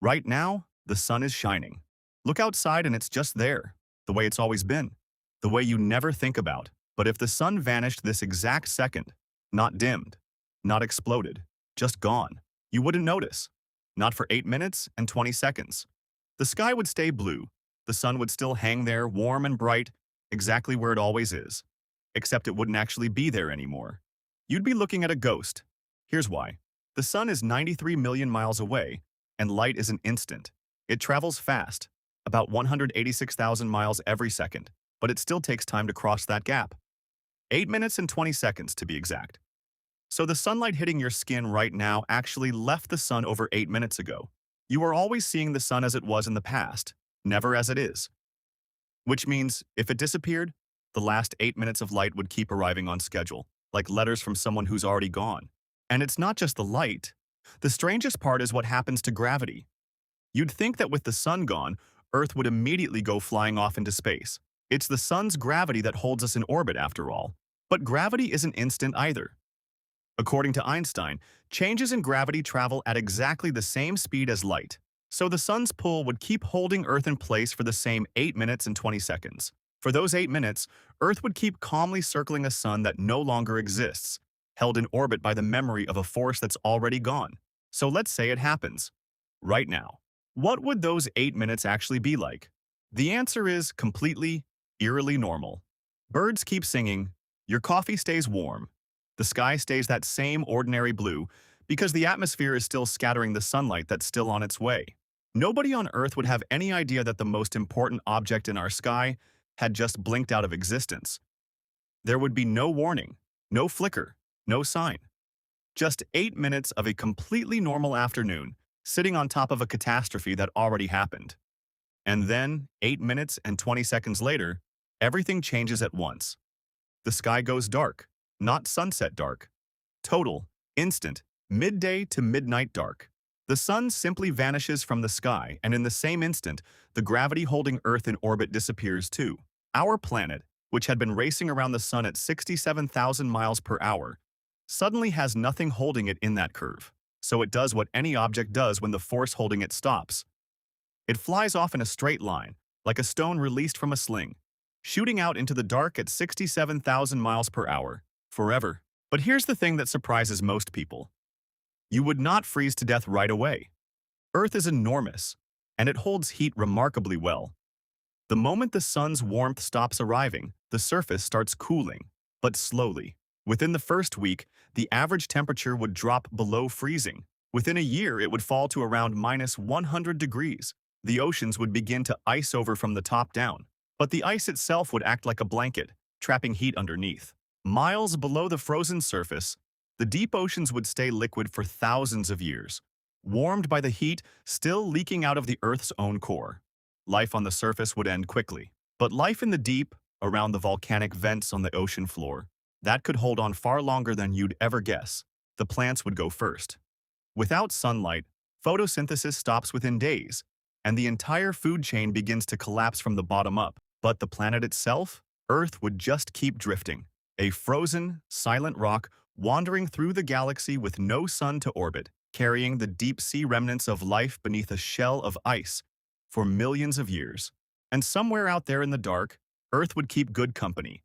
Right now, the sun is shining. Look outside and it's just there, the way it's always been, the way you never think about. But if the sun vanished this exact second, not dimmed, not exploded, just gone, you wouldn't notice. Not for 8 minutes and 20 seconds. The sky would stay blue. The sun would still hang there, warm and bright, exactly where it always is. Except it wouldn't actually be there anymore. You'd be looking at a ghost. Here's why. The sun is 93 million miles away, and light is an instant. It travels fast, about 186,000 miles every second, but it still takes time to cross that gap. 8 minutes and 20 seconds to be exact. So the sunlight hitting your skin right now actually left the sun over 8 minutes ago. You are always seeing the sun as it was in the past, never as it is. Which means, if it disappeared, the last 8 minutes of light would keep arriving on schedule, like letters from someone who's already gone. And it's not just the light. The strangest part is what happens to gravity. You'd think that with the sun gone, Earth would immediately go flying off into space. It's the sun's gravity that holds us in orbit after all. But gravity isn't instant either. According to Einstein, changes in gravity travel at exactly the same speed as light. So the sun's pull would keep holding Earth in place for the same 8 minutes and 20 seconds. For those 8 minutes, Earth would keep calmly circling a sun that no longer exists, held in orbit by the memory of a force that's already gone. So let's say it happens. Right now. What would those 8 minutes actually be like? The answer is completely, eerily normal. Birds keep singing, your coffee stays warm, the sky stays that same ordinary blue because the atmosphere is still scattering the sunlight that's still on its way. Nobody on Earth would have any idea that the most important object in our sky had just blinked out of existence. There would be no warning, no flicker, no sign. Just 8 minutes of a completely normal afternoon, sitting on top of a catastrophe that already happened. And then, 8 minutes and 20 seconds later, everything changes at once. The sky goes dark, not sunset dark. Total, instant, midday to midnight dark. The sun simply vanishes from the sky, and in the same instant, the gravity holding Earth in orbit disappears too. Our planet, which had been racing around the sun at 67,000 miles per hour, suddenly has nothing holding it in that curve. So it does what any object does when the force holding it stops. It flies off in a straight line, like a stone released from a sling, shooting out into the dark at 67,000 miles per hour, forever. But here's the thing that surprises most people. You would not freeze to death right away. Earth is enormous, and it holds heat remarkably well. The moment the sun's warmth stops arriving, the surface starts cooling, but slowly. Within the first week, the average temperature would drop below freezing. Within a year, it would fall to around minus 100 degrees. The oceans would begin to ice over from the top down, but the ice itself would act like a blanket, trapping heat underneath. Miles below the frozen surface, the deep oceans would stay liquid for thousands of years, warmed by the heat still leaking out of the Earth's own core. Life on the surface would end quickly, but life in the deep, around the volcanic vents on the ocean floor, that could hold on far longer than you'd ever guess. The plants would go first. Without sunlight, photosynthesis stops within days, and the entire food chain begins to collapse from the bottom up. But the planet itself, Earth, would just keep drifting. A frozen, silent rock wandering through the galaxy with no sun to orbit, carrying the deep-sea remnants of life beneath a shell of ice for millions of years. And somewhere out there in the dark, Earth would keep good company.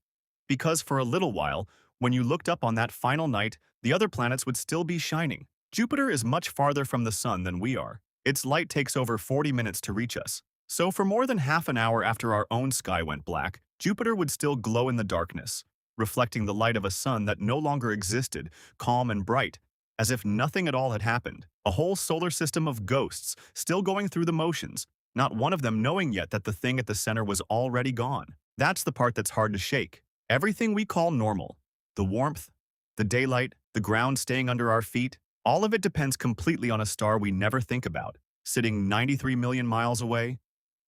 Because for a little while, when you looked up on that final night, the other planets would still be shining. Jupiter is much farther from the sun than we are. Its light takes over 40 minutes to reach us. So for more than half an hour after our own sky went black, Jupiter would still glow in the darkness, reflecting the light of a sun that no longer existed, calm and bright, as if nothing at all had happened. A whole solar system of ghosts, still going through the motions, not one of them knowing yet that the thing at the center was already gone. That's the part that's hard to shake. Everything we call normal, the warmth, the daylight, the ground staying under our feet, all of it depends completely on a star we never think about, sitting 93 million miles away,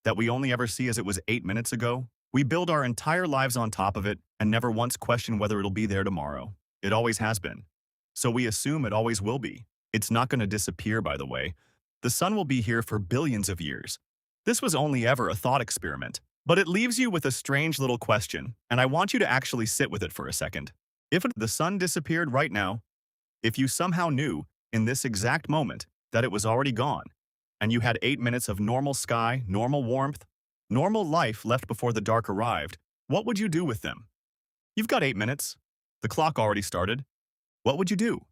that we only ever see as it was 8 minutes ago. We build our entire lives on top of it and never once question whether it'll be there tomorrow. It always has been. So we assume it always will be. It's not going to disappear, by the way. The sun will be here for billions of years. This was only ever a thought experiment. But it leaves you with a strange little question, and I want you to actually sit with it for a second. If the sun disappeared right now, if you somehow knew, in this exact moment, that it was already gone, and you had 8 minutes of normal sky, normal warmth, normal life left before the dark arrived, what would you do with them? You've got 8 minutes. The clock already started. What would you do?